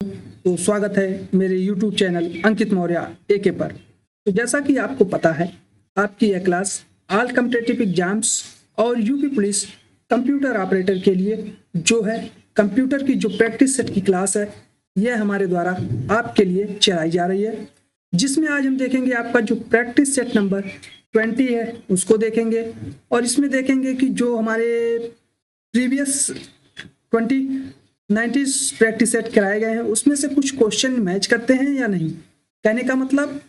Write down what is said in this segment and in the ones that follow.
तो स्वागत है मेरे YouTube चैनल अंकित मौर्य एके पर। तो जैसा कि आपको पता है, आपकी यह क्लास ऑल कॉम्पिटिटिव एग्जाम्स और यूपी पुलिस कंप्यूटर ऑपरेटर के लिए जो है कंप्यूटर की जो प्रैक्टिस सेट की क्लास है, यह हमारे द्वारा आपके लिए चलाई जा रही है, जिसमें आज हम देखेंगे आपका जो प्रैक्टिस सेट नंबर 20 है उसको देखेंगे। और इसमें देखेंगे कि जो हमारे प्रीवियस 2090 प्रैक्टिस सेट कराए गए हैं उसमें से कुछ क्वेश्चन मैच करते हैं या नहीं। कहने का मतलब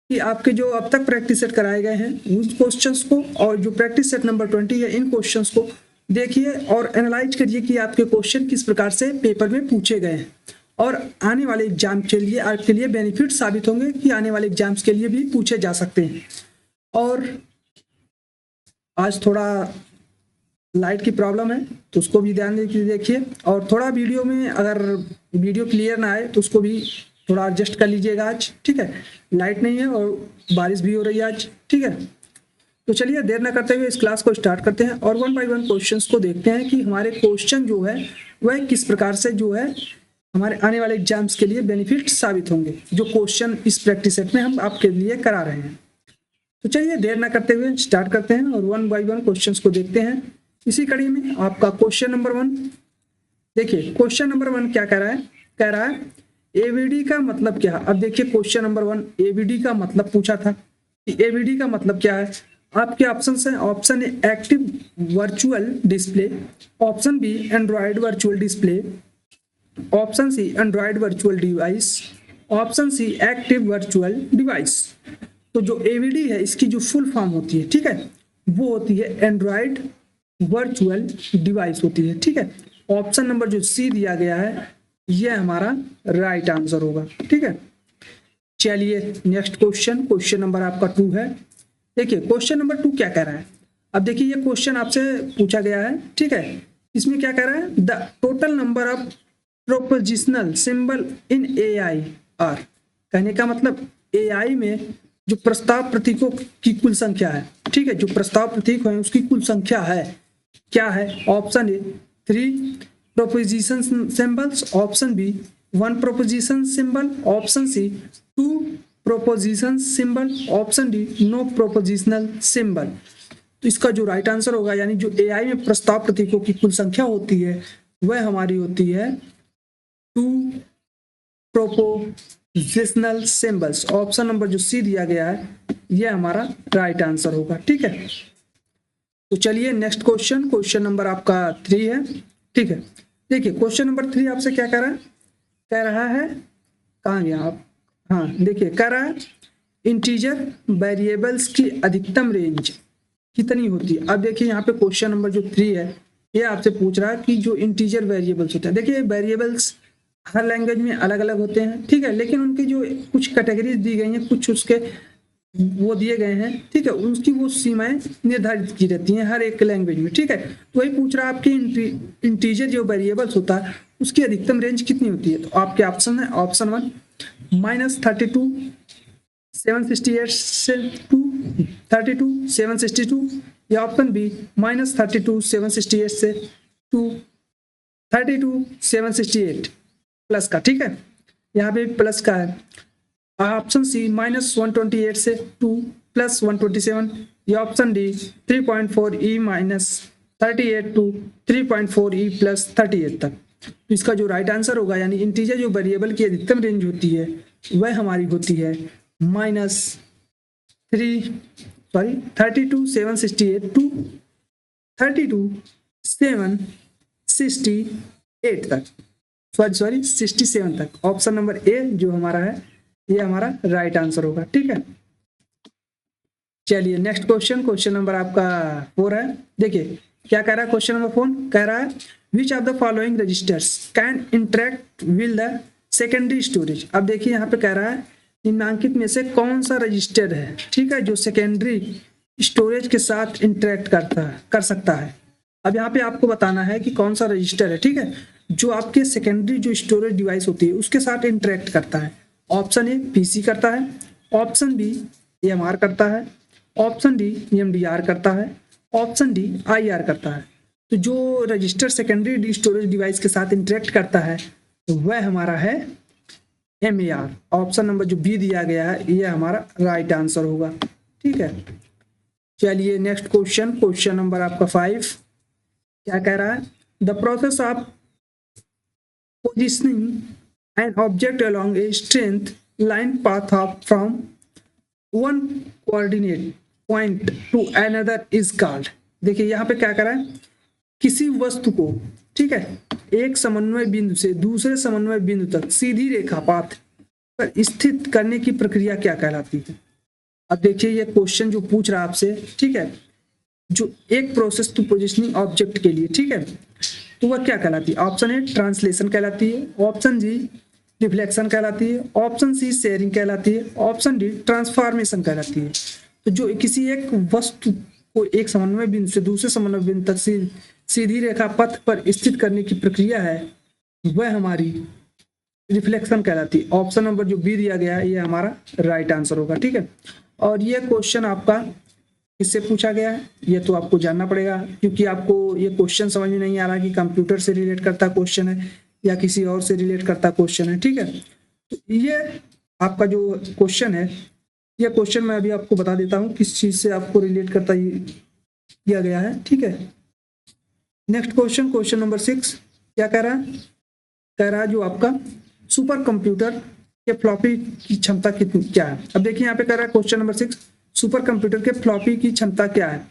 कि आपके जो अब तक प्रैक्टिस सेट कराए गए हैं उन क्वेश्चंस को और जो प्रैक्टिस सेट नंबर 20 है इन क्वेश्चंस को देखिए और एनालाइज करिए कि आपके क्वेश्चन किस प्रकार से पेपर में पूछे गए हैं और आने वाले एग्जाम के लिए आपके लिए बेनिफिट साबित होंगे कि आने वाले एग्जाम्स के लिए भी पूछे जा सकते हैं। और आज थोड़ा लाइट की प्रॉब्लम है तो उसको भी ध्यान देखिए, और थोड़ा वीडियो में अगर वीडियो क्लियर ना आए तो उसको भी थोड़ा एडजस्ट कर लीजिएगा आज, ठीक है। लाइट नहीं है और बारिश भी हो रही है आज, ठीक है। तो चलिए देर ना करते हुए इस क्लास को स्टार्ट करते हैं और 1 बाय 1 क्वेश्चंस को देखते हैं कि हमारे क्वेश्चन जो है वह किस प्रकार से जो है हमारे आने वाले एग्जाम्स के लिए बेनिफिट साबित होंगे, जो क्वेश्चन इस प्रैक्टिस सेट में हम आपके लिए करा रहे हैं। तो चलिए देर ना करते हुए स्टार्ट करते हैं और 1 बाय 1 क्वेश्चंस को देखते हैं। इसी कड़ी में आपका क्वेश्चन नंबर 1 देखिए। क्वेश्चन नंबर 1 क्या कह रहा है एवीडी का मतलब क्या है। अब देखिए क्वेश्चन नंबर 1 एवीडी का मतलब पूछा था कि एवीडी का मतलब क्या है। आपके ऑप्शन है, option A active virtual display, option B Android virtual display, option C Android virtual device, option C active virtual device. तो जो एवीडी है इसकी जो फुल फॉर्म होती है, ठीक है, वो होती है एंड्रॉयड वर्चुअल डिवाइस होती है, ठीक है। ऑप्शन नंबर जो सी दिया गया है यह हमारा राइट आंसर होगा, ठीक है। चलिए नेक्स्ट क्वेश्चन, क्वेश्चन नंबर आपका 2 है। देखिए क्वेश्चन नंबर 2 क्या कह रहा है। अब देखिए ये क्वेश्चन आपसे पूछा गया है, ठीक है। इसमें क्या कह रहा है the total number of propositional symbol in AI are. कहने का मतलब एआई में जो प्रस्ताव प्रतीकों की कुल संख्या है, ठीक है, जो प्रस्ताव प्रतीक है उसकी कुल संख्या है क्या है। Option A 3 proposition symbols, option B 1 proposition symbol, option C 2 proposition symbol, option D no propositional symbol. तो इसका जो राइट आंसर होगा, यानी जो एआई में प्रस्ताव प्रतीकों की कुल संख्या होती है वह हमारी होती है 2 प्रोपोजिशनल सिंबल्स। ऑप्शन नंबर जो सी दिया गया है यह हमारा राइट आंसर होगा, ठीक है। तो चलिए नेक्स्ट क्वेश्चन, क्वेश्चन नंबर आपका 3 है, ठीक है। देखिए क्वेश्चन नंबर 3 आपसे क्या कह रहा है कहाँ गया आप, हाँ देखिए कह रहा है इंटीजर वेरिएबल्स की अधिकतम रेंज कितनी होती है। अब देखिए यहाँ पे क्वेश्चन नंबर जो 3 है ये आपसे पूछ रहा है कि जो इंटीजर वेरिएबल्स होते हैं, देखिए वेरिएबल्स हर लैंग्वेज में अलग अलग होते हैं, ठीक है, लेकिन उनकी जो कुछ कैटेगरीज दी गई हैं, कुछ उसके वो दिए गए हैं, ठीक है, उसकी वो सीमाएं निर्धारित की रहती हैं हर एक लैंग्वेज में, ठीक है। तो वही पूछ रहा है आपकी इंटीजर जो वेरिएबल्स होता है उसकी अधिकतम रेंज कितनी होती है। तो आपके ऑप्शन है ऑप्शन 1 -32 768 से 32 762, या ऑप्शन बी -32 768 से 32 768 प्लस का, ठीक है, यहाँ पे प्लस का है। ऑप्शन सी -128 से 2 प्लस 127, या option D 3.4 e -38 to 3.4 e plus 38 तक। तो इसका जो राइट आंसर होगा, यानी इंटीजर जो वेरिएबल की अधिकतम रेंज होती है वह हमारी होती है -32 768 टू 32 768 तक, सॉरी 67 तक। ऑप्शन नंबर ए जो हमारा है ये हमारा राइट आंसर होगा, ठीक है। चलिए नेक्स्ट क्वेश्चन, क्वेश्चन नंबर आपका 4 है। देखिए क्या कह रहा है क्वेश्चन नंबर 4 कह रहा है which of the following registers can interact with the secondary storage. अब देखिए यहाँ पे कह रहा है निम्नलिखित में से कौन सा रजिस्टर है, ठीक है, जो सेकेंडरी स्टोरेज के साथ इंटरेक्ट कर सकता है। अब यहाँ पे आपको बताना है कि कौन सा रजिस्टर है, ठीक है, जो आपके सेकेंडरी जो स्टोरेज डिवाइस होती है उसके साथ इंटरेक्ट करता है। ऑप्शन ए पीसी करता है, ऑप्शन बी एएमआर करता है, ऑप्शन डी एमडीआर करता है, ऑप्शन डी आईआर करता है। तो जो रजिस्टर सेकेंडरी स्टोरेज डिवाइस के साथ इंटरेक्ट करता है वह हमारा है MAR। ऑप्शन नंबर जो बी दिया गया है ये हमारा राइट आंसर होगा। ठीक है, चलिए नेक्स्ट क्वेश्चन, क्वेश्चन नंबर आपका 5 क्या कह रहा है, the process of positioning an object along a strength line path of from one coordinate point two another is called. देखिए यहाँ पे क्या कर रहा है, किसी वस्तु को, ठीक है, एक समन्वय बिंदु से दूसरे समन्वय बिंदु तक सीधी रेखा पाथ पर स्थित करने की प्रक्रिया क्या कहलाती है। अब देखिए ये क्वेश्चन जो पूछ रहा है आपसे, ठीक है, जो एक प्रोसेस टू पोजिशनिंग ऑब्जेक्ट के लिए, ठीक है, तो वह क्या कहलाती है। ऑप्शन ए ट्रांसलेशन कहलाती है, ऑप्शन जी रिफ्लेक्शन कहलाती है, ऑप्शन सी शेयरिंग कहलाती है, ऑप्शन डी ट्रांसफॉर्मेशन कहलाती है। तो जो किसी एक वस्तु को एक समन्वय बिंदु से दूसरे समन्वय बिंदु तक सीधी रेखा पथ पर स्थित करने की प्रक्रिया है वह हमारी रिफ्लेक्शन कहलाती है। ऑप्शन नंबर जो बी दिया गया है ये हमारा राइट आंसर होगा। ठीक है, और ये क्वेश्चन आपका किससे पूछा गया है ये तो आपको जानना पड़ेगा, क्योंकि आपको ये क्वेश्चन समझ में नहीं आ रहा कि कंप्यूटर से रिलेट करता क्वेश्चन है या किसी और से रिलेट करता क्वेश्चन है। ठीक है, तो ये आपका जो क्वेश्चन है, ये क्वेश्चन मैं अभी आपको बता देता हूँ किस चीज से आपको रिलेट करता किया गया है। ठीक है, नेक्स्ट क्वेश्चन, क्वेश्चन नंबर 6 क्या कह रहा है, कह रहा है जो आपका सुपर कंप्यूटर के फ्लॉपी की क्षमता कितनी क्या है। अब देखिए यहाँ पे कह रहा है क्वेश्चन नंबर 6, सुपर कंप्यूटर के फ्लॉपी की क्षमता क्या है।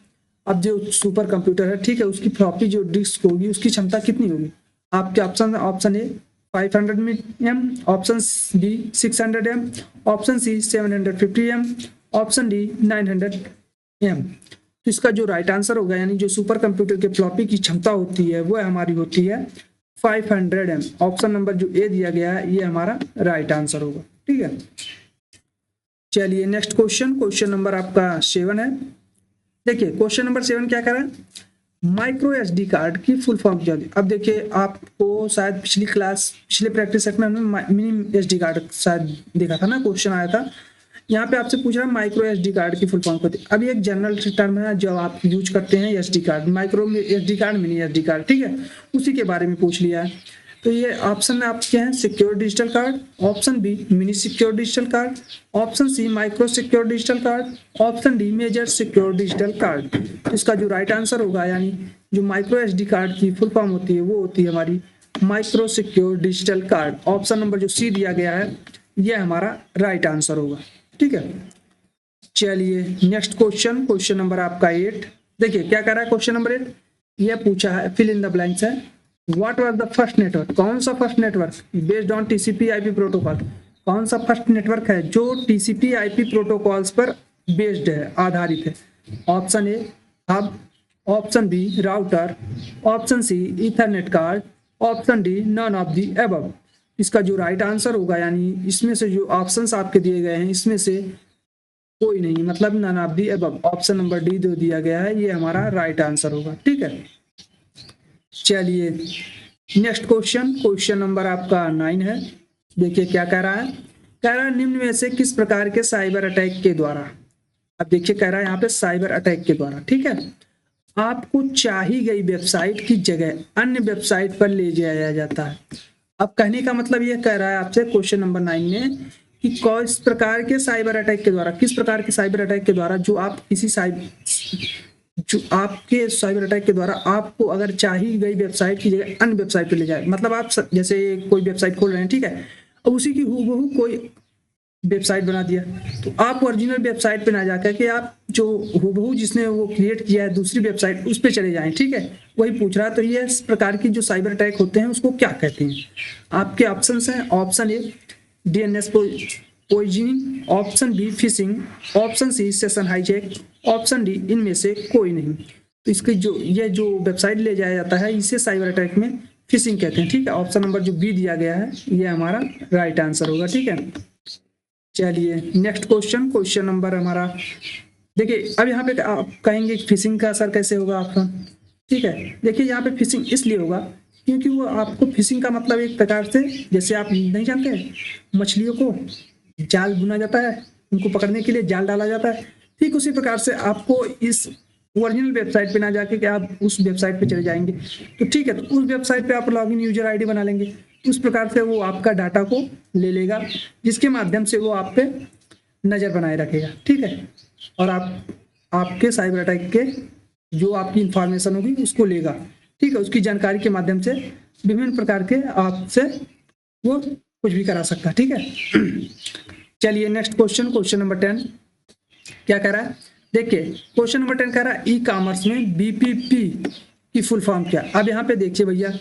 अब जो सुपर कंप्यूटर है, ठीक है, उसकी फ्लॉपी जो डिस्क होगी उसकी क्षमता कितनी होगी। आपके option, option A 500 M, option B 600 M, option C 750 M, option D 900 M. तो इसका जो राइट आंसर होगा, यानी जो सुपर कंप्यूटर के फ्लॉपी की क्षमता होती है वह हमारी होती है 500 एम। ऑप्शन नंबर जो ए दिया गया है ये हमारा राइट आंसर होगा। ठीक है, चलिए नेक्स्ट क्वेश्चन, क्वेश्चन नंबर आपका 7 है। देखिए क्वेश्चन नंबर 7 क्या कर रहा है, माइक्रो एसडी कार्ड की फुल फॉर्म क्या होती है। अब देखिए आपको शायद पिछली क्लास, पिछले प्रैक्टिस सेट में हमने मिनी एसडी कार्ड शायद देखा था ना, क्वेश्चन आया था। यहाँ पे आपसे पूछ रहा है माइक्रो एसडी कार्ड की फुल फॉर्म क्या होती है। अब ये एक जनरल टर्म है जो आप यूज करते हैं SD card, micro SD card, mini SD card, ठीक है, उसी के बारे में पूछ लिया है। तो ये ऑप्शन में आप क्या है, secure digital card, option B mini secure digital card, option C micro secure digital card, option D major secure digital card. इसका जो राइट आंसर होगा, यानी जो माइक्रो एसडी कार्ड की फुल फॉर्म होती है वो होती है हमारी micro secure digital card. Option number जो सी दिया गया है ये हमारा राइट आंसर होगा। ठीक है, चलिए नेक्स्ट क्वेश्चन, क्वेश्चन नंबर आपका 8। देखिए क्या कर रहा है क्वेश्चन नंबर 8, ये पूछा है, फिल इन द ब्लैंक्स है। What was the first network, कौन सा first network based on TCP IP protocol, कौन सा फर्स्ट नेटवर्क है जो टीसीपी आईपी प्रोटोकॉल्स पर बेस्ड है, आधारित है। Option A hub, option B router, option C ethernet card, option D none of the above. इसका जो राइट आंसर होगा, यानी इसमें से जो ऑप्शंस आपके दिए गए हैं इसमें से कोई नहीं, मतलब none of the above. Option number D जो दिया गया है ये हमारा राइट आंसर होगा। ठीक है, चलिए नेक्स्ट क्वेश्चन, क्वेश्चन नंबर आपका 9 है। देखिए क्या कह रहा है, कह रहा है निम्न में से किस प्रकार के साइबर अटैक के द्वारा। अब देखिए कह रहा है यहाँ पे साइबर अटैक के द्वारा, ठीक है, आपको चाही गई वेबसाइट की जगह अन्य वेबसाइट पर ले जाया जाता है। अब कहने का मतलब ये कह रहा है आपसे क्वेश्चन नंबर 9 में कि किस प्रकार के साइबर अटैक के द्वारा, किस प्रकार के साइबर अटैक के द्वारा जो आप किसी जो आपके साइबर अटैक के द्वारा आपको अगर चाही गई वेबसाइट की जगह अन्य वेबसाइट पे ले जाए। मतलब आप जैसे कोई वेबसाइट खोल रहे हैं, ठीक है, और उसी की हूबहू कोई वेबसाइट बना दिया, तो आप ओरिजिनल वेबसाइट पे ना जाकर के आप जो हूबहू जिसने वो क्रिएट किया है दूसरी वेबसाइट उस पे चले जाएं। ठीक है, वही पूछ रहा है। तो ये इस प्रकार की जो साइबर अटैक होते हैं उसको क्या कहते हैं। आपके ऑप्शन हैं, option A DNS poisoning, option B phishing, option C session hijack, option D इनमें से कोई नहीं। तो इसकी जो ये जो वेबसाइट ले जाया जाता है इसे साइबर अटैक में फिशिंग कहते हैं। ठीक है, ऑप्शन नंबर जो बी दिया गया है ये हमारा राइट आंसर होगा। ठीक है, चलिए नेक्स्ट क्वेश्चन, क्वेश्चन नंबर हमारा, देखिए अब यहाँ पे आप कहेंगे फिशिंग का असर कैसे होगा आपका। ठीक है, देखिए यहाँ पे फिशिंग इसलिए होगा क्योंकि वो आपको, फिशिंग का मतलब एक प्रकार से, जैसे आप नहीं जानते मछलियों को जाल बुना जाता है, उनको पकड़ने के लिए जाल डाला जाता है, ठीक उसी प्रकार से आपको इस ओरिजिनल वेबसाइट पे ना जाके कि आप उस वेबसाइट पे चले जाएंगे। तो ठीक है, तो उस वेबसाइट पे आप लॉगिन यूजर आईडी बना लेंगे, उस प्रकार से वो आपका डाटा को ले लेगा, जिसके माध्यम से वो आप पे नज़र बनाए रखेगा, ठीक है। और आपके साइबर अटैक के जो आपकी इंफॉर्मेशन होगी उसको लेगा, ठीक है। उसकी जानकारी के माध्यम से विभिन्न प्रकार के आपसे वो कुछ भी करा सकता है, ठीक है। चलिए नेक्स्ट क्वेश्चन नंबर 10 क्या कह रहा है, देखिए क्वेश्चन नंबर 10 कह रहा है ई कॉमर्स में बीपीपी की फुल फॉर्म क्या। अब यहाँ पे देखिए भैया,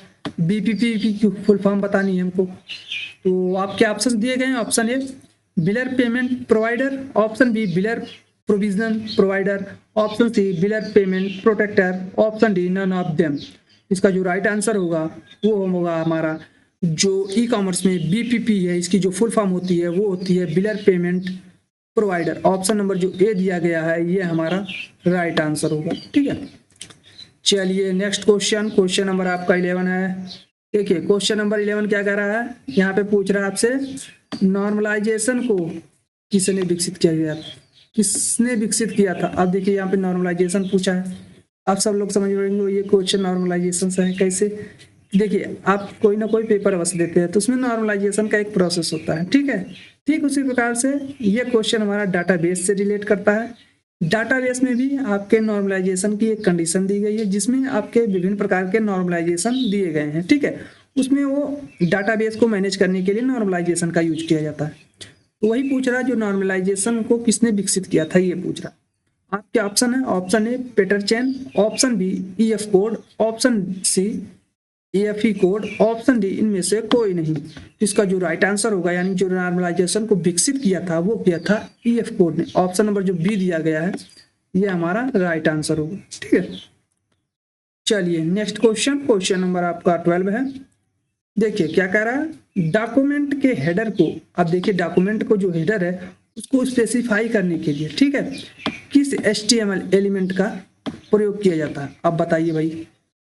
बीपीपी की फुल फॉर्म बतानी है हमको, तो आपके ऑप्शन दिए गए हैं। Option A biller payment provider, option B biller provision provider, option C biller payment protector, option D none of them. इसका जो राइट आंसर होगा वो होगा हमारा जो ई कॉमर्स में बीपीपी है, इसकी जो फुल फॉर्म होती है वो होती है बिलर पेमेंट प्रोवाइडर। ऑप्शन नंबर जो ए दिया गया है ये हमारा राइट आंसर होगा, ठीक है। चलिए नेक्स्ट क्वेश्चन नंबर आपका 11 है। देखिए क्वेश्चन नंबर 11 क्या कह रहा है, यहाँ पे पूछ रहा है आपसे नॉर्मलाइजेशन को किसने विकसित किया था। अब देखिए यहाँ पे नॉर्मलाइजेशन पूछा है, आप सब लोग समझ रहे होंगे ये क्वेश्चन नॉर्मलाइजेशन से है कैसे। देखिए आप कोई ना कोई पेपर अवश्य देते हैं तो उसमें नॉर्मलाइजेशन का एक प्रोसेस होता है, ठीक है। ठीक उसी प्रकार से ये क्वेश्चन हमारा डाटाबेस से रिलेट करता है। डाटाबेस में भी आपके नॉर्मलाइजेशन की एक कंडीशन दी गई है, जिसमें आपके विभिन्न प्रकार के नॉर्मलाइजेशन दिए गए हैं, ठीक है। उसमें वो डाटाबेस को मैनेज करने के लिए नॉर्मलाइजेशन का यूज किया जाता है। तो वही पूछ रहा है जो नॉर्मलाइजेशन को किसने विकसित किया था, ये पूछ रहा है। आपके ऑप्शन है, option A peter chain, option B EF code, option C AFE code, option D इनमें से कोई नहीं। इसका जो राइट आंसर होगा यानी जो नॉर्मलाइजेशन को विकसित किया था वो किया था ईएफ कोड ने। ऑप्शन नंबर जो बी दिया गया है ये हमारा राइट आंसर होगा, ठीक है। चलिए नेक्स्ट क्वेश्चन नंबर आपका 12 है। देखिए क्या कह रहा है, डॉक्यूमेंट के हेडर को, अब देखिए डॉक्यूमेंट को जो हेडर है उसको स्पेसिफाई करने के लिए, ठीक है, किस HTML एलिमेंट का प्रयोग किया जाता है। अब बताइए भाई,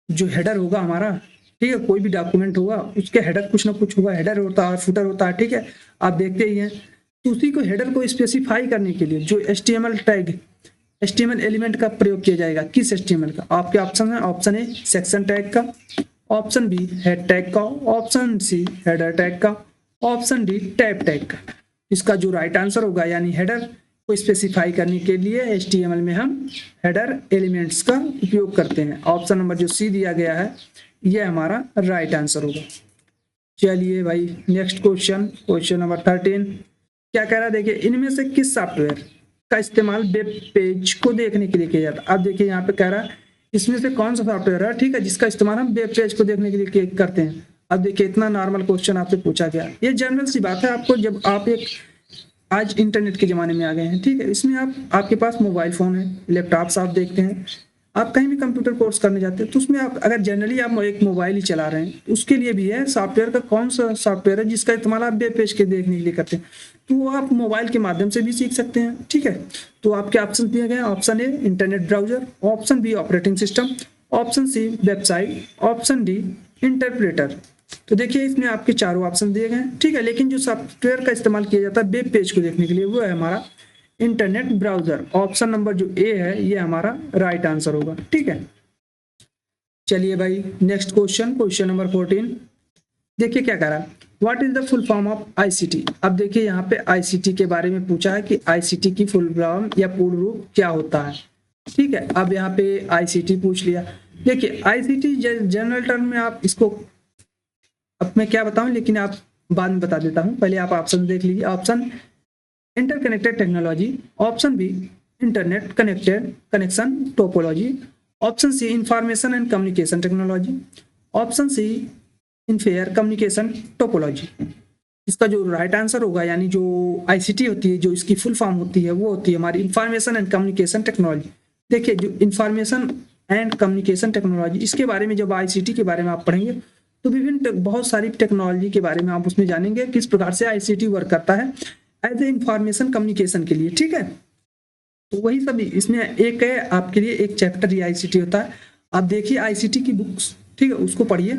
जो हेडर होगा हमारा, ठीक है, कोई भी डॉक्यूमेंट होगा उसके हेडर कुछ ना कुछ होगा, हेडर होता है फुटर होता है, ठीक है, आप देखते ही हैं। तो उसी को हेडर को स्पेसिफाई करने के लिए जो HTML एलिमेंट का प्रयोग किया जाएगा, किस HTML का। आपके ऑप्शन है, ऑप्शन ए सेक्शन टैग का, ऑप्शन बी हेड टैग का, ऑप्शन सी हेडर टैग का, ऑप्शन डी टैब टैग का। इसका जो राइट आंसर होगा यानी हेडर को स्पेसिफाई करने के लिए HTML में हम हेडर एलिमेंट्स का उपयोग करते हैं। ऑप्शन नंबर जो सी दिया गया है ये हमारा राइट आंसर होगा। चलिए भाई नेक्स्ट क्वेश्चन नंबर 13 क्या कह रहा है, देखिए इनमें से किस सॉफ्टवेयर का इस्तेमाल वेब पेज को देखने के लिए किया जाता है। अब देखिए यहाँ पे कह रहा है इसमें से कौन सा सॉफ्टवेयर है, ठीक है, जिसका इस्तेमाल हम वेब पेज को देखने के लिए करते हैं। अब देखिए इतना नॉर्मल क्वेश्चन आपसे पूछा गया, ये जनरल सी बात है। आपको जब आप एक आज इंटरनेट के ज़माने में आ गए हैं, ठीक है, इसमें आपके पास मोबाइल फ़ोन है, लैपटॉप्स आप देखते हैं, आप कहीं भी कंप्यूटर कोर्स करने जाते हैं तो उसमें आप अगर जनरली आप एक मोबाइल ही चला रहे हैं उसके लिए भी है सॉफ्टवेयर का कौन सा सॉफ्टवेयर है जिसका इस्तेमाल आप वेब पेज के देखने के लिए करते हैं, तो वो आप मोबाइल के माध्यम से भी सीख सकते हैं, ठीक है। तो आपके ऑप्शन दिए गए हैं, option A internet browser, option B operating system, option C website, option D interpreter. तो देखिए इसमें आपके चारों ऑप्शन दिए गए हैं, ठीक है, लेकिन जो सॉफ्टवेयर का इस्तेमाल किया जाता है वेब पेज को देखने के लिए वो है हमारा इंटरनेट ब्राउजर। ऑप्शन नंबर जो ए है ये हमारा राइट आंसर होगा, ठीक है। चलिए भाई नेक्स्ट क्वेश्चन नंबर 14 देखिए क्या कह रहा है, what is the full form of ICT। अब देखिए यहाँ पे ICT के बारे में पूछा है कि ICT की फुल फॉर्म या पूर्ण रूप क्या होता है, ठीक है। अब यहाँ पे ICT पूछ लिया। देखिए ICT जनरल टर्म में आप इसको, अब मैं क्या बताऊं लेकिन आप बाद में बता देता हूं, पहले आप ऑप्शन देख लीजिए। Option interconnected technology, option B internet connection topology, option C information and communication technology, option C infair communication topology. इसका जो राइट आंसर होगा यानी जो ICT होती है जो इसकी फुल फॉर्म होती है वो होती है हमारी इंफॉर्मेशन एंड कम्युनिकेशन टेक्नोलॉजी। देखिए जो इंफॉर्मेशन एंड कम्युनिकेशन टेक्नोलॉजी, इसके बारे में जब ICT के बारे में आप पढ़ेंगे तो विभिन्न बहुत सारी टेक्नोलॉजी के बारे में आप उसमें जानेंगे, किस प्रकार से ICT वर्क करता है एज ए इंफॉर्मेशन कम्युनिकेशन के लिए, ठीक है। तो वही सब इसमें एक है आपके लिए, एक चैप्टर ही ICT होता है। आप देखिए ICT की बुक्स, ठीक है, उसको पढ़िए,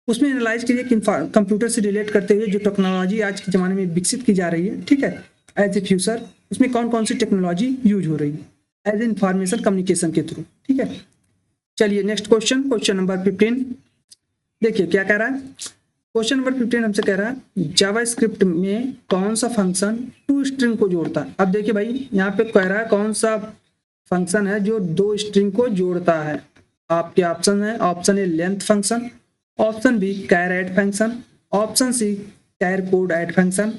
उसमें एनालाइज कीजिए कि कंप्यूटर से रिलेट करते हुए जो टेक्नोलॉजी आज के ज़माने में विकसित की जा रही है, ठीक है, एज ए फ्यूचर उसमें कौन कौन सी टेक्नोलॉजी यूज हो रही है एज ए इंफॉर्मेशन कम्युनिकेशन के थ्रू, ठीक है। चलिए नेक्स्ट क्वेश्चन नंबर 15 देखिए क्या कह रहा है, क्वेश्चन नंबर 15 हमसे कह रहा है जावास्क्रिप्ट में कौन सा फंक्शन टू स्ट्रिंग को जोड़ता है। अब देखिए भाई यहाँ पे कह रहा है कौन सा फंक्शन है जो दो स्ट्रिंग को जोड़ता है। आपके ऑप्शन है, option A length function, option B char add function, option C char code add function,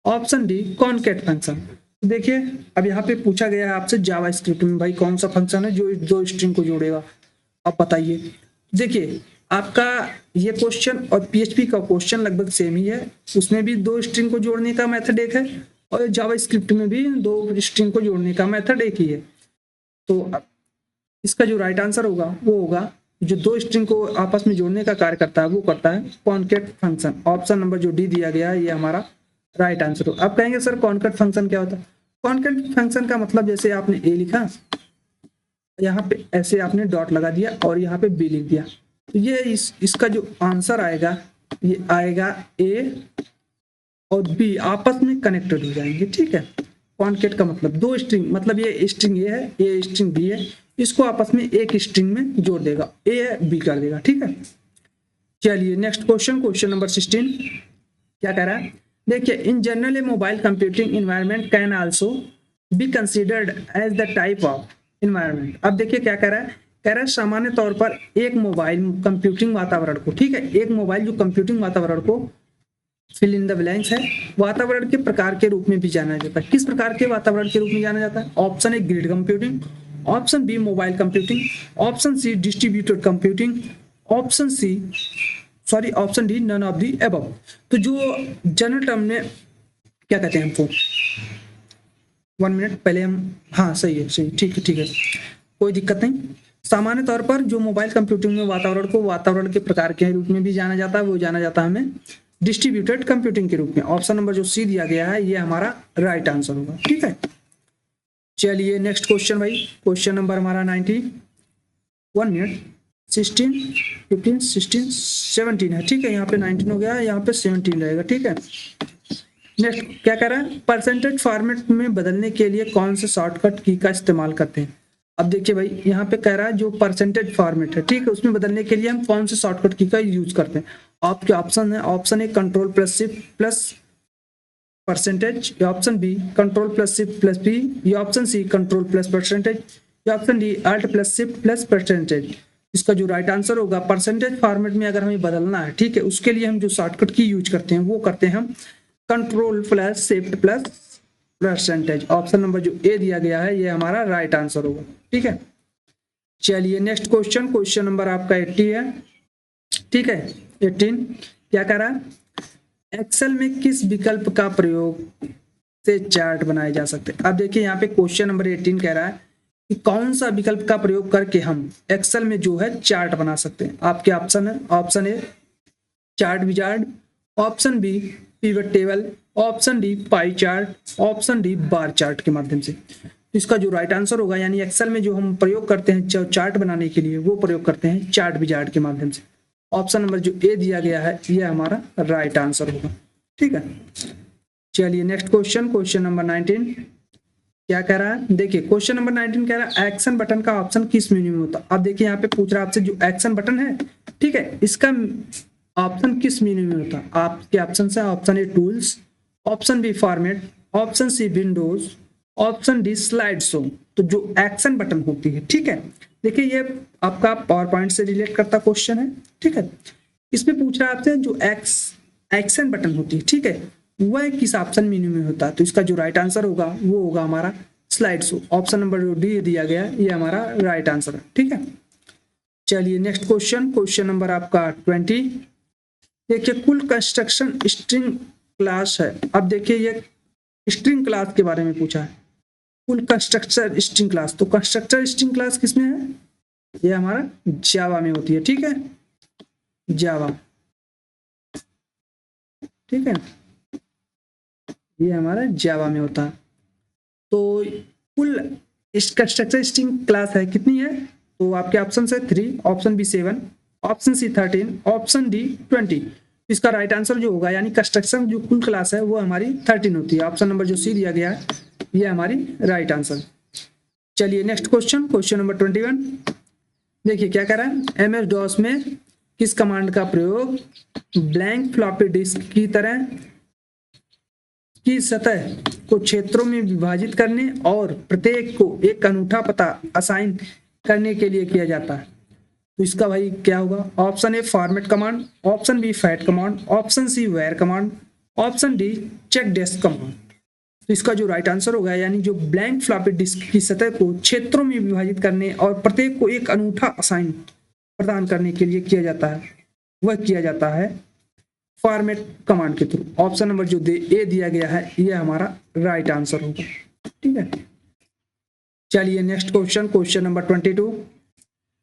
option D concat function. देखिए अब यहाँ पे पूछा गया है आपसे जावास्क्रिप्ट में भाई कौन सा फंक्शन है जो दो स्ट्रिंग को जोड़ेगा, आप बताइए। देखिए आपका ये क्वेश्चन और पीएचपी का क्वेश्चन लगभग सेम ही है, उसमें भी दो स्ट्रिंग को जोड़ने का मेथड एक है और जावास्क्रिप्ट में भी दो स्ट्रिंग को जोड़ने का मेथड एक ही है। तो इसका जो राइट आंसर होगा वो होगा जो दो स्ट्रिंग को आपस में जोड़ने का कार्य करता है वो करता है कॉनकैट फंक्शन। ऑप्शन नंबर जो डी दिया गया है ये हमारा राइट आंसर होगा। अब कहेंगे सर कॉनकैट फंक्शन क्या होता है। कॉनकैट फंक्शन का मतलब जैसे आपने ए लिखा, यहाँ पे ऐसे आपने डॉट लगा दिया और यहाँ पे बी लिख दिया, तो ये इसका जो आंसर आएगा ये आएगा ए और बी आपस में कनेक्टेड हो जाएंगे, ठीक है। कॉनकैट का मतलब दो स्ट्रिंग, मतलब ये स्ट्रिंग ए है, ये स्ट्रिंग बी है, इसको आपस में एक स्ट्रिंग में जोड़ देगा, ए बी कर देगा, ठीक है। चलिए नेक्स्ट क्वेश्चन, क्वेश्चन नंबर 16 क्या कह रहा है। देखिए in general a mobile computing environment can also be considered as the type of environment. अब देखिए क्या कह रहा है, कह रहा है सामान्य तौर पर एक मोबाइल कंप्यूटिंग वातावरण को, ठीक है, एक मोबाइल जो कंप्यूटिंग वातावरण को फिल इन द ब्लैंक्स है वातावरण के प्रकार के रूप में भी जाना जाता है। किस प्रकार के वातावरण के रूप में जाना जाता है। Option A grid computing, option B mobile computing, option C distributed computing, option D none of the above. तो जो जनरल टर्म में क्या कहते हैं हमको, 1 मिनट पहले हम, हाँ सही है, सही, ठीक है, कोई दिक्कत नहीं। सामान्य तौर पर जो मोबाइल कंप्यूटिंग में वातावरण को वातावरण के प्रकार के रूप में भी जाना जाता है वो जाना जाता है हमें डिस्ट्रीब्यूटेड कंप्यूटिंग के रूप में। ऑप्शन नंबर जो सी दिया गया है ये हमारा राइट आंसर होगा, ठीक है। चलिए नेक्स्ट क्वेश्चन भाई, क्वेश्चन नंबर हमारा 90, 1 मिनट, 16, 15, 16, 17 है, ठीक है। यहाँ पे 19 हो गया, यहाँ पे 17 रहेगा, ठीक है। नेक्स्ट क्या कह रहा है, परसेंटेज फॉर्मेट में बदलने के लिए कौन से शॉर्टकट की का इस्तेमाल करते हैं। अब देखिए भाई यहाँ पे कह रहा है जो परसेंटेज फॉर्मेट है, ठीक है, उसमें बदलने के लिए हम कौन से शॉर्टकट की का यूज करते हैं। आपके ऑप्शन है, option A control plus shift plus percentage, या option B control plus shift plus B, या option C control plus percentage, या option D alt plus shift plus percentage. इसका जो राइट आंसर होगा परसेंटेज फॉर्मेट में अगर हमें बदलना है, ठीक है, उसके लिए हम जो शॉर्टकट की यूज करते हैं वो करते हैं हम control plus shift plus percentage. Option number जो ए दिया गया है ये हमारा राइट आंसर होगा, ठीक है। चलिए नेक्स्ट क्वेश्चन, क्वेश्चन नंबर आपका 80 है, ठीक है। 18 क्या कह रहा है, एक्सेल में किस विकल्प का प्रयोग से चार्ट बनाए जा सकते हैं। अब देखिए यहाँ पे क्वेश्चन नंबर 18 कह रहा है कि कौन सा विकल्प का प्रयोग करके हम एक्सेल में जो है चार्ट बना सकते हैं। आपके ऑप्शन है, option A chart wizard, option B pivot table, option D pie chart, option D bar chart के माध्यम से। इसका जो राइट आंसर होगा यानी एक्सेल में जो हम प्रयोग करते हैं चार्ट बनाने के लिए वो प्रयोग करते हैं चार्ट विजार्ड के माध्यम से। ऑप्शन नंबर जो ए दिया गया है ये हमारा राइट आंसर होगा, ठीक है। चलिए नेक्स्ट क्वेश्चन, क्वेश्चन नंबर 19 क्या कह रहा है। देखिए क्वेश्चन नंबर 19 कह रहा है एक्शन बटन का ऑप्शन किस मेन्यू में होता है। अब देखिए यहाँ पे पूछ रहा है आपसे जो एक्शन बटन है, ठीक है, इसका ऑप्शन किस मेन्यू में होता है। आपके ऑप्शन है, option A tools, option B format, option C windows, option D slide show. तो जो एक्शन बटन होती है, ठीक है, देखिए ये आपका पावर पॉइंट से रिलेट करता क्वेश्चन है, ठीक है। इसमें पूछ रहा है आपसे जो एक्शन बटन होती है, ठीक है, वह किस ऑप्शन मेन्यू में होता है। तो इसका जो राइट आंसर होगा वो होगा हमारा स्लाइड शो। ऑप्शन नंबर जो डी दिया गया ये हमारा राइट आंसर है, ठीक है। चलिए नेक्स्ट क्वेश्चन, क्वेश्चन नंबर आपका 20। देखिए कुल कंस्ट्रक्शन स्ट्रिंग क्लास है। अब देखिए ये स्ट्रिंग क्लास के बारे में पूछा है, कुल कंस्ट्रक्टर स्ट्रिंग क्लास। तो कंस्ट्रक्टर स्ट्रिंग क्लास किसमें है, ये हमारा जावा में होती है, ठीक है, जावा, ठीक है, ये हमारा जावा में होता है। तो कुल कंस्ट्रक्टर स्ट्रिंग क्लास है कितनी है, तो आपके ऑप्शन है 3, option B 7, option C 13, option D 20। इसका राइट आंसर जो होगा यानी कंस्ट्रक्शन जो कुल क्लास है वो हमारी 13 होती है। ऑप्शन नंबर जो सी दिया गया है ये हमारी राइट आंसर। चलिए नेक्स्ट क्वेश्चन, क्वेश्चन नंबर 21। देखिए क्या कह रहा है, MS DOS में किस कमांड का प्रयोग ब्लैंक फ्लॉपी डिस्क की तरह की सतह को क्षेत्रों में विभाजित करने और प्रत्येक को एक अनूठा पता असाइन करने के लिए किया जाता है? तो इसका भाई क्या होगा? Option A format command, option B fat command, option C where command, option D check disk command. तो इसका जो राइट आंसर होगा, यानी जो ब्लैंक फ्लॉपी डिस्क की सतह को क्षेत्रों में विभाजित करने और प्रत्येक को एक अनूठा असाइन प्रदान करने के लिए किया जाता है, वह किया जाता है फॉर्मेट कमांड के थ्रू। ऑप्शन नंबर जो ए दिया गया है यह हमारा राइट आंसर होगा। ठीक है, चलिए नेक्स्ट क्वेश्चन, क्वेश्चन नंबर 22।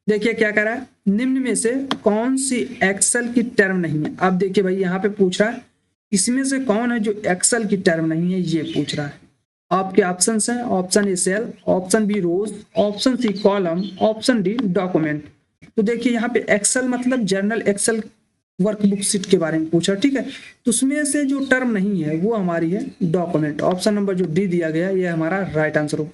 देखिए क्या कह रहा है, निम्न में से कौन सी एक्सेल की टर्म नहीं है? अब देखिए भाई यहाँ पे पूछ रहा है इसमें से कौन है जो एक्सेल की टर्म नहीं है, ये पूछ रहा है। आपके ऑप्शंस हैं, option A cell, option B rows, option C column, option D document. तो देखिए यहाँ पे एक्सेल मतलब जर्नल एक्सेल वर्कबुक शीट के बारे में पूछा। ठीक है, तो उसमें से जो टर्म नहीं है वो हमारी है डॉक्यूमेंट। ऑप्शन नंबर जो डी दिया गया ये हमारा राइट आंसर होगा,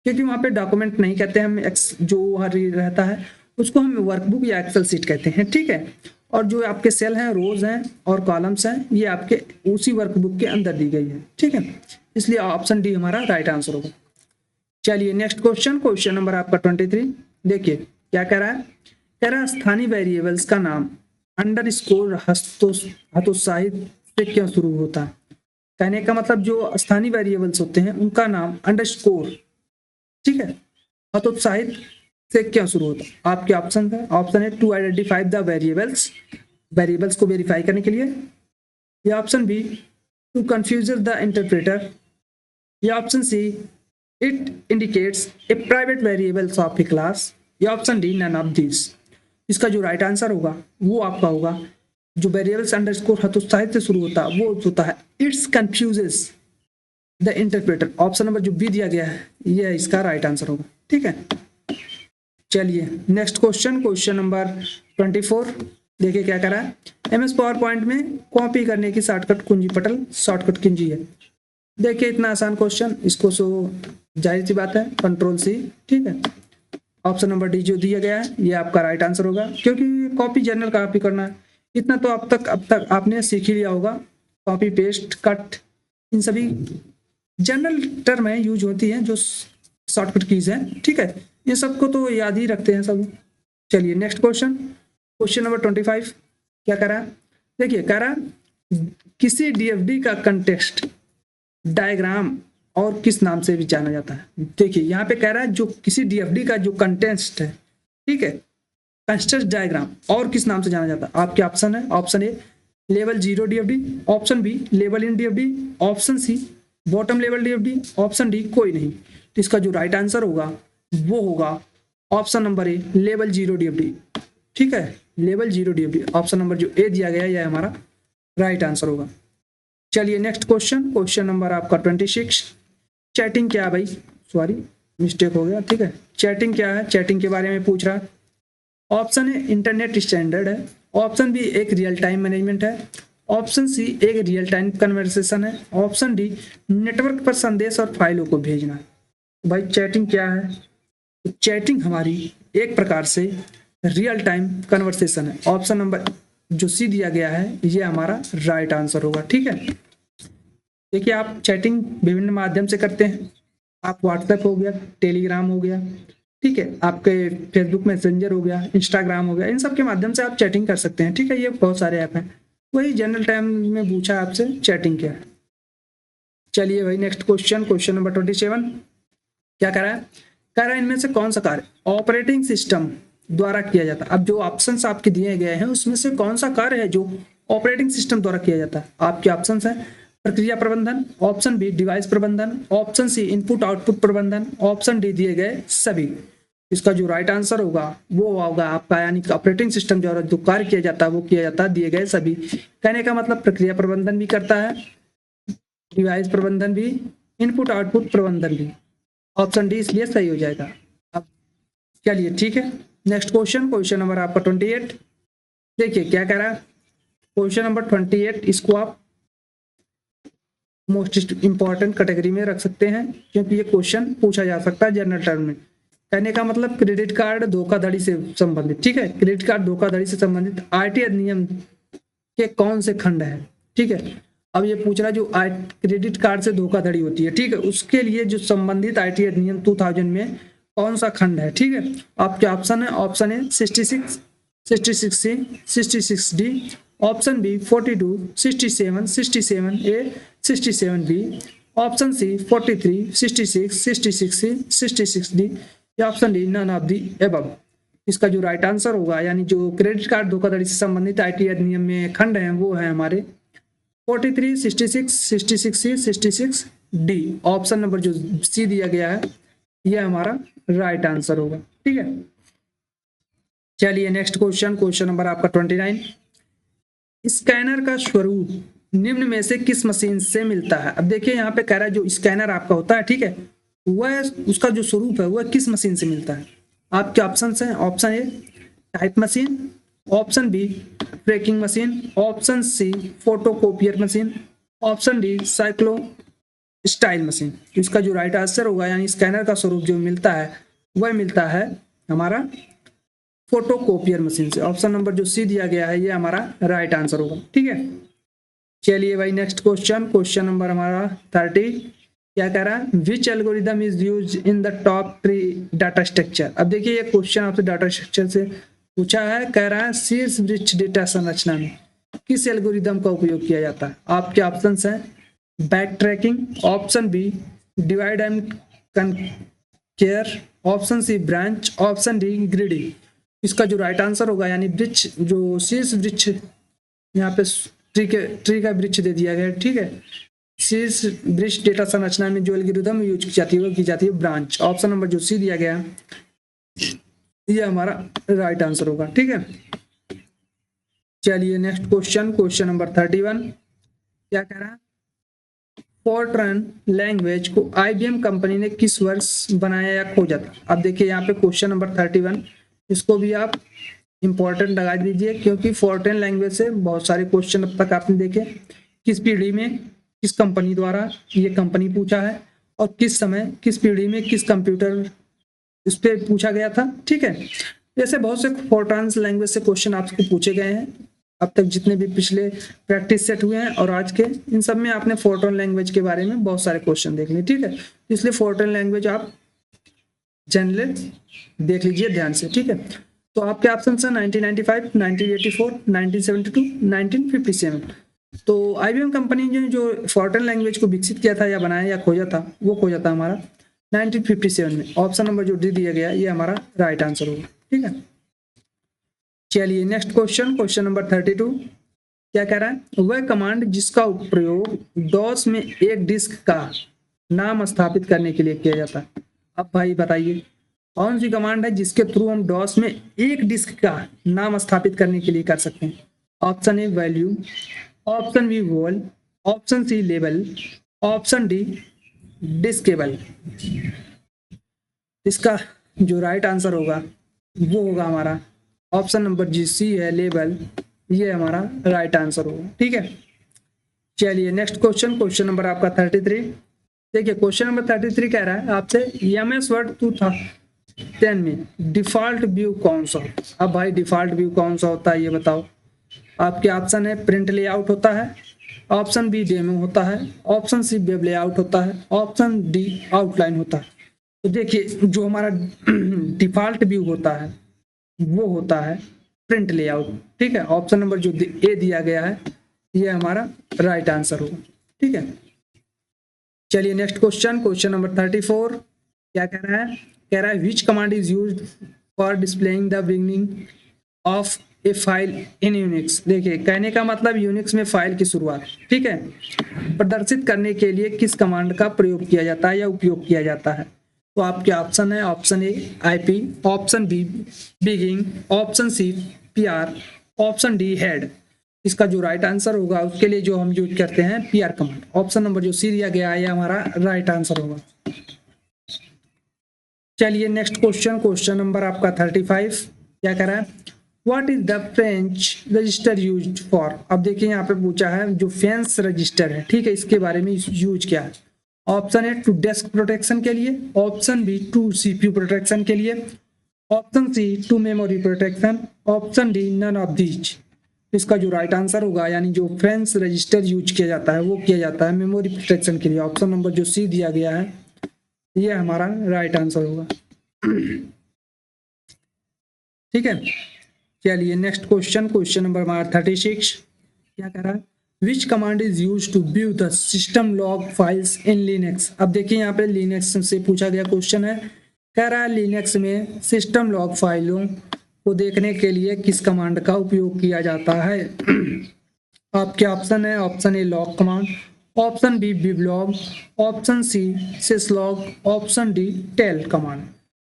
क्योंकि वहाँ पे डॉक्यूमेंट नहीं कहते, हम जो वहाँ रहता है उसको हम वर्कबुक या एक्सेल शीट कहते हैं। ठीक है, और जो आपके सेल हैं, रोज हैं और कॉलम्स हैं, ये आपके उसी वर्कबुक के अंदर दी गई है। ठीक है, इसलिए ऑप्शन डी हमारा राइट आंसर होगा। चलिए नेक्स्ट क्वेश्चन, क्वेश्चन नंबर आपका 23। देखिए क्या कह रहा है, कह रहा है स्थानीय वेरिएबल्स का नाम अंडरस्कोर हतोत्साहित से क्यों शुरू होता है? कहने का मतलब जो स्थानीय वेरिएबल्स होते हैं उनका नाम अंडरस्कोर, ठीक है, हतोत्साहित से क्यों शुरू होता है? आपके ऑप्शन है, ऑप्शन है to identify the variables, variables को वेरीफाई करने के लिए, या option B to confuse the interpreter, या option C it indicates a private variables of a class, या option D none of this. इसका जो राइट आंसर होगा वो आपका होगा जो वेरिएबल्स अंडरस्कोर हतोत्साहित से शुरू होता है वो होता है it's confuses the interpreter. Option number जो बी दिया गया है ये इसका राइट आंसर होगा। ठीक है, चलिए नेक्स्ट क्वेश्चन, क्वेश्चन नंबर 24। देखिए क्या करा है, MS पावर पॉइंट में कॉपी करने की शॉर्टकट कुंजी पटल शॉर्टकट कुंजी है। देखिए इतना आसान क्वेश्चन, इसको सो जाहिर सी बात है कंट्रोल सी। ठीक है, ऑप्शन नंबर डी जो दिया गया है ये आपका राइट आंसर होगा, क्योंकि कॉपी जनरल कॉपी करना है इतना तो अब तक आपने सीख ही लिया होगा। कॉपी पेस्ट कट इन सभी जनरल टर्म है यूज होती है जो शॉर्टकट कीज है। ठीक है, ये सबको तो याद ही रखते हैं सब। चलिए नेक्स्ट क्वेश्चन, क्वेश्चन नंबर 25। क्या कह रहा है, देखिए कह रहा है किसी DFD का कंटेक्स्ट डायग्राम और किस नाम से भी जाना जाता है? देखिए यहाँ पे कह रहा है जो किसी DFD का जो कंटेक्स्ट है, ठीक है, कंटेक्स्ट डायग्राम और किस नाम से जाना जाता है? आपके ऑप्शन है, option A level 0 DFD, option B level in DFD, option C bottom level DFD, option D कोई नहीं। तो इसका जो राइट आंसर होगा वो होगा option number A level 0 DFD। ठीक है, लेवल 0 DFD, ऑप्शन नंबर जो ए दिया गया है यह हमारा राइट आंसर होगा। चलिए नेक्स्ट क्वेश्चन, क्वेश्चन नंबर आपका 26। चैटिंग क्या है भाई, सॉरी मिस्टेक हो गया। ठीक है, चैटिंग क्या है, चैटिंग के बारे में पूछ रहा है। ऑप्शन ए इंटरनेट स्टैंडर्ड है, ऑप्शन बी एक रियल टाइम मैनेजमेंट है, ऑप्शन सी एक रियल टाइम कन्वर्सेशन है, ऑप्शन डी नेटवर्क पर संदेश और फाइलों को भेजना है। भाई चैटिंग क्या है, तो चैटिंग हमारी एक प्रकार से रियल टाइम कन्वर्सेशन है। ऑप्शन नंबर जो सी दिया गया है ये हमारा राइट आंसर होगा। ठीक है, देखिए आप चैटिंग विभिन्न माध्यम से करते हैं, आप व्हाट्सएप हो गया, टेलीग्राम हो गया, ठीक है, आपके फेसबुक मैसेंजर हो गया, इंस्टाग्राम हो गया, इन सब के माध्यम से आप चैटिंग कर सकते हैं। ठीक है, ये बहुत सारे ऐप हैं। वही जनरल टाइम में पूछा आपसे चैटिंग क्या है। चलिए भाई नेक्स्ट क्वेश्चन, क्वेश्चन नंबर 27। क्या कह रहा है, कह रहा है इनमें से कौन सा कार्य ऑपरेटिंग सिस्टम द्वारा किया जाता है? अब जो ऑप्शंस आपके दिए गए हैं उसमें से कौन सा कार्य है जो ऑपरेटिंग सिस्टम द्वारा किया जाता है? आपके ऑप्शंस हैं प्रक्रिया प्रबंधन, ऑप्शन बी डिवाइस प्रबंधन, ऑप्शन सी इनपुट आउटपुट प्रबंधन, ऑप्शन डी दिए गए सभी। इसका जो राइट आंसर होगा वो होगा आपका, यानी कि ऑपरेटिंग सिस्टम द्वारा जो कार्य किया जाता है वो किया जाता है दिए गए सभी। कहने का मतलब प्रक्रिया प्रबंधन भी करता है, डिवाइस प्रबंधन भी, इनपुट आउटपुट प्रबंधन भी। ऑप्शन डी इसलिए सही हो जाएगा। अब चलिए ठीक है, नेक्स्ट क्वेश्चन, क्वेश्चन नंबर आपका 28। देखिए क्या कह रहा है, क्वेश्चन नंबर 28 इसको आप मोस्ट इंपॉर्टेंट कैटेगरी में रख सकते हैं, क्योंकि ये क्वेश्चन पूछा जा सकता है जनरल टर्म में। कहने का मतलब क्रेडिट कार्ड धोखाधड़ी से संबंधित, ठीक है, क्रेडिट कार्ड धोखाधड़ी से संबंधित आरटीआई अधिनियम के कौन से खंड है, ठीक है। अब ये पूछ रहा है जो क्रेडिट कार्ड से धोखाधड़ी होती है, ठीक है, उसके लिए जो संबंधित आरटीआई अधिनियम 2000 में कौन सा खंड है, ठीक है। आपके ऑप्शन है, option A 66, 66C, 66D, option B 42, 67, 67A, 67B, option C 43, 66, 66C, 66D या option D none of the above. इसका जो राइट आंसर होगा, यानी जो क्रेडिट कार्ड धोखाधड़ी से संबंधित आरटीआई अधिनियम में खंड है वो है हमारे 43, 66, 66C, 66D। ऑप्शन नंबर जो सी दिया गया है ये हमारा राइट आंसर होगा, ठीक है। चलिए नेक्स्ट क्वेश्चन, क्वेश्चन नंबर आपका 29। स्कैनर का स्वरूप निम्न में से किस मशीन से मिलता है। अब देखिए यहाँ पे कह रहा है जो स्कैनर आपका होता है, ठीक है, वह उसका जो स्वरूप है वह किस मशीन से मिलता है। आपके ऑप्शन हैं, option A type machine, option B tracking machine, option C photocopier machine, option D cyclostyle machine. इसका जो राइट आंसर होगा, यानी स्कैनर का स्वरूप जो मिलता है वह मिलता है हमारा फोटोकॉपियर मशीन से। ऑप्शन नंबर जो सी दिया गया है ये हमारा राइट आंसर होगा, ठीक है। चलिए भाई नेक्स्ट क्वेश्चन, क्वेश्चन नंबर हमारा 30 क्या कह रहा है, which algorithm is use in the top tree data structure. अब देखिए ये क्वेश्चन आपसे डाटा स्ट्रक्चर से पूछा है, कह रहा है शीर्ष वृक्ष डेटा संरचना में किस एल्गोरिदम का उपयोग किया जाता है। आपके ऑप्शन हैं backtracking, option B divide and conquer, option C branch, option D greedy. इसका जो राइट आंसर होगा, यानी वृक्ष जो शीर्ष वृक्ष यहाँ पे ट्री का वृक्ष दे दिया गया, ठीक है, शीर्ष वृक्ष डेटा संरचना में जो एल्गोरिदम यूज की जाती है वो की जाती है ब्रांच। ऑप्शन नंबर जो सी दिया गया ये हमारा राइट आंसर होगा, ठीक है। चलिए नेक्स्ट क्वेश्चन, क्वेश्चन नंबर 31 क्या कह रहा है, फोर्ट्रन लैंग्वेज को आईबीएम कंपनी ने किस वर्ष बनाया या खोजा था। अब देखिए यहाँ पे क्वेश्चन नंबर 31, इसको भी आप इंपॉर्टेंट लगा दीजिए क्योंकि फोर्ट्रन लैंग्वेज से बहुत सारे क्वेश्चन अब तक आपने देखे। किस पीढ़ी में किस कंपनी द्वारा ये कंपनी पूछा है और किस समय किस पीढ़ी में किस कंप्यूटर इस पे पूछा गया था, ठीक है। ऐसे बहुत से फोर्ट्रन लैंग्वेज से क्वेश्चन आपको पूछे गए हैं अब तक, जितने भी पिछले प्रैक्टिस सेट हुए हैं और आज के, इन सब में आपने फोर्ट्रन लैंग्वेज के बारे में बहुत सारे क्वेश्चन देख लिए, ठीक है। इसलिए फोर्ट्रन लैंग्वेज आप जनरल देख लीजिए ध्यान से, ठीक है। तो आपके ऑप्शन है 1995, 1984, 1972, 1957। तो आईबीएम कंपनी ने जो फोर्ट्रन लैंग्वेज को विकसित किया था या बनाया या खोजा था वो खोजा था हमारा 1957 में। ऑप्शन नंबर जो डी दिया गया ये हमारा राइट आंसर होगा, ठीक है। चलिए नेक्स्ट क्वेश्चन, क्वेश्चन नंबर 32 क्या कह रहा है, वह कमांड जिसका प्रयोग डॉस में एक डिस्क का नाम स्थापित करने के लिए किया जाता है। अब भाई बताइए कौन सी कमांड है जिसके थ्रू हम डॉस में एक डिस्क का नाम स्थापित करने के लिए कर सकते हैं। Option A value, option B val, option C label, option D disable. इसका जो राइट आंसर होगा वो होगा हमारा ऑप्शन नंबर जी सी है लेबल, ये हमारा राइट आंसर होगा, ठीक है। चलिए नेक्स्ट क्वेश्चन, क्वेश्चन नंबर आपका 33। देखिए क्वेश्चन नंबर 33 कह रहा है आपसे एमएस वर्ड 2010 में डिफॉल्ट व्यू कौन सा होता है। अब भाई डिफॉल्ट व्यू कौन सा होता है ये बताओ। आपके ऑप्शन है प्रिंट लेआउट होता है, ऑप्शन बी डेमो होता है, ऑप्शन सी वेब लेआउट होता है, ऑप्शन डी आउटलाइन होता है। तो देखिए जो हमारा डिफॉल्ट व्यू होता है वो होता है प्रिंट लेआउट, ठीक है। ऑप्शन नंबर जो ए दिया गया है ये हमारा राइट आंसर होगा, ठीक है। चलिए नेक्स्ट क्वेश्चन, क्वेश्चन नंबर 34 क्या कह रहा है, कह रहा है which command is used for displaying the beginning of A file in Unix. देखिए कहने का मतलब यूनिक्स में फाइल की शुरुआत, ठीक है, प्रदर्शित करने के लिए किस कमांड का प्रयोग किया जाता है या उपयोग किया जाता है। तो आपके ऑप्शन है option A IP, option B begin, option C PR, option D head. इसका जो राइट आंसर होगा उसके लिए जो हम यूज करते हैं पीआर कमांड। ऑप्शन नंबर जो सी दिया गया है हमारा राइट आंसर होगा। चलिए नेक्स्ट क्वेश्चन, क्वेश्चन नंबर आपका 35 क्या कह रहा है, what is the French register used for. अब देखिए यहाँ पे पूछा है जो फ्रेंच रजिस्टर है, ठीक है, इसके बारे में यूज क्या है। Option A to disk protection के लिए, option B to CPU protection के लिए, option C to memory protection, option D none of these. इसका जो राइट आंसर होगा, यानी जो फ्रेंच रजिस्टर यूज किया जाता है वो किया जाता है मेमोरी प्रोटेक्शन के लिए। ऑप्शन नंबर जो सी दिया गया है ये हमारा राइट आंसर होगा। ठीक है, चलिए नेक्स्ट क्वेश्चन, क्वेश्चन नंबर हमारा 36 क्या कह रहा है, which command is use to view the system log files in Linux. अब देखिए यहाँ पे लिनक्स से पूछा गया क्वेश्चन है, कह रहा है लिनक्स में सिस्टम लॉग फाइलों को देखने के लिए किस कमांड का उपयोग किया जाता है। आपके ऑप्शन है, option A log command, option B biblog, option C syslog, option D tail command.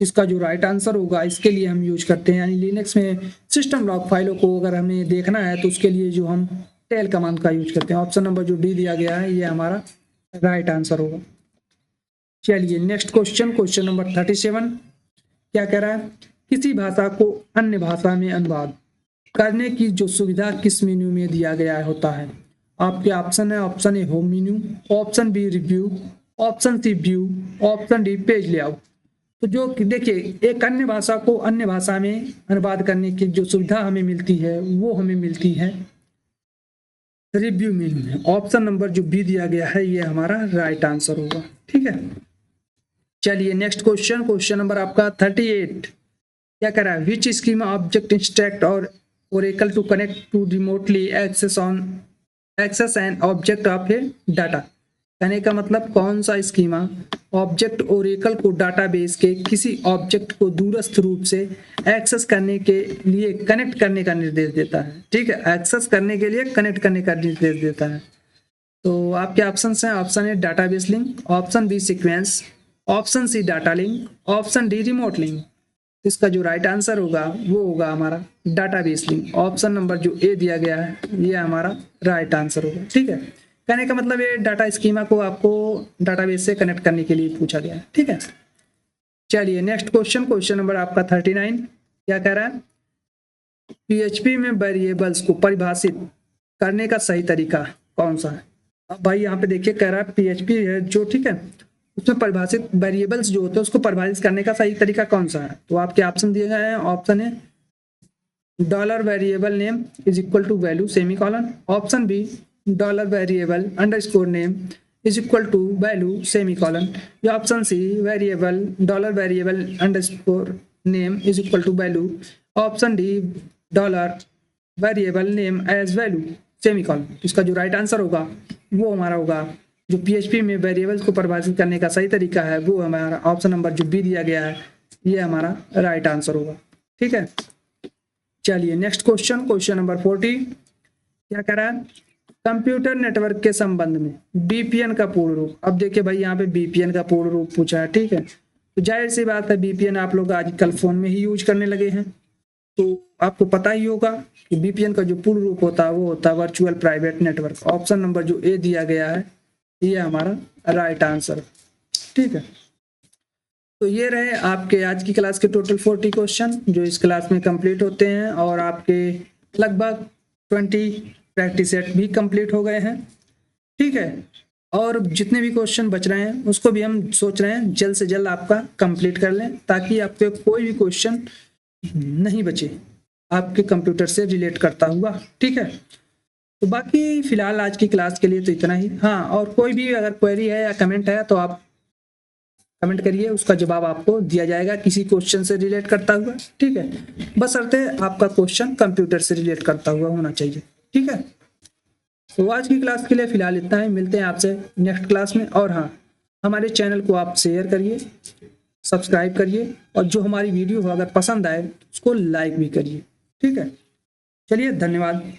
इसका जो राइट आंसर होगा इसके लिए हम यूज करते हैं, यानी लिनक्स में सिस्टम लॉग फाइलों को अगर हमें देखना है तो उसके लिए जो हम टेल कमांड का यूज करते हैं। ऑप्शन नंबर जो डी दिया गया है ये हमारा राइट आंसर होगा। चलिए नेक्स्ट क्वेश्चन, क्वेश्चन नंबर 37 क्या कह रहा है, किसी भाषा को अन्य भाषा में अनुवाद करने की जो सुविधा किस मेन्यू में दिया गया होता है। आपके ऑप्शन है, option A home menu, option B review, option C view, option D page layout. तो जो देखिए एक अन्य भाषा को अन्य भाषा में अनुवाद करने की जो सुविधा हमें मिलती है वो हमें मिलती है रिव्यू मेन्यू में। ऑप्शन नंबर जो बी दिया गया है ये हमारा राइट आंसर होगा। ठीक है, चलिए नेक्स्ट क्वेश्चन, क्वेश्चन नंबर आपका 38 क्या कह रहा है, विच स्कीमा ऑब्जेक्ट इंस्ट्रक्ट और Oracle to connect to remotely access an object of a data. कहने का मतलब कौन सा स्कीमा ऑब्जेक्ट ओरेकल को डाटाबेस के किसी ऑब्जेक्ट को दूरस्थ रूप से एक्सेस करने के लिए कनेक्ट करने का निर्देश देता है। ठीक है, एक्सेस करने के लिए कनेक्ट करने का निर्देश देता है। तो आपके ऑप्शन हैं, option A database link, option B sequence, option C data link, option D remote link. इसका जो राइट आंसर होगा वो होगा हमारा डाटाबेस लिंक। ऑप्शन नंबर जो ए दिया गया है ये हमारा राइट आंसर होगा। ठीक है, कहने का मतलब ये डाटा स्कीमा को आपको डाटाबेस से कनेक्ट करने के लिए पूछा गया है। ठीक है, चलिए नेक्स्ट क्वेश्चन, क्वेश्चन नंबर आपका 39 क्या कह रहा है, पीएचपी में वेरिएबल्स को परिभाषित करने का सही तरीका कौन सा है। अब भाई यहाँ पे देखिए कह रहा है पीएचपी है जो, ठीक है, उसमें परिभाषित वेरिएबल्स जो होते हैं उसको परिभाषित करने का सही तरीका कौन सा है। तो आपके ऑप्शन दिए गए हैं, ऑप्शन है dollar variable name is equal to value semicolon, option B dollar variable underscore name is equal to value semicolon, या option C variable dollar variable underscore name is equal to value, option D dollar variable name as value semicolon. इसका जो right answer होगा वो हमारा होगा, जो PHP में variables को परिभाषित करने का सही तरीका है वो हमारा ऑप्शन नंबर जो बी दिया गया है ये हमारा राइट आंसर होगा। ठीक है, चलिए नेक्स्ट क्वेश्चन, क्वेश्चन नंबर 40 क्या कह रहा है, कंप्यूटर नेटवर्क के संबंध में बीपीएन का पूर्ण रूप। अब देखिए भाई यहाँ पे बीपीएन का पूर्ण रूप पूछा है। ठीक है, तो जाहिर सी बात है बीपीएन आप लोग आजकल फोन में ही यूज करने लगे हैं, तो आपको पता ही होगा कि बीपीएन का जो पूर्ण रूप होता है वो होता है virtual private network. Option number जो ए दिया गया है ये हमारा राइट आंसर। ठीक है, तो ये रहे आपके आज की क्लास के टोटल 40 क्वेश्चन जो इस क्लास में कंप्लीट होते हैं, और आपके लगभग 20 प्रैक्टिस सेट भी कंप्लीट हो गए हैं। ठीक है, और जितने भी क्वेश्चन बच रहे हैं उसको भी हम सोच रहे हैं जल्द से जल्द आपका कंप्लीट कर लें, ताकि आपके कोई भी क्वेश्चन नहीं बचे आपके कंप्यूटर से रिलेट करता हुआ। ठीक है, तो बाकी फिलहाल आज की क्लास के लिए तो इतना ही। हाँ, और कोई भी अगर क्वेरी है या कमेंट है तो आप कमेंट करिए, उसका जवाब आपको दिया जाएगा किसी क्वेश्चन से रिलेट करता हुआ। ठीक है, बशर्ते आपका क्वेश्चन कंप्यूटर से रिलेट करता हुआ होना चाहिए। ठीक है, तो आज की क्लास के लिए फिलहाल इतना ही, मिलते हैं आपसे नेक्स्ट क्लास में। और हाँ, हमारे चैनल को आप शेयर करिए, सब्सक्राइब करिए, और जो हमारी वीडियो अगर पसंद आए उसको लाइक भी करिए। ठीक है, चलिए धन्यवाद।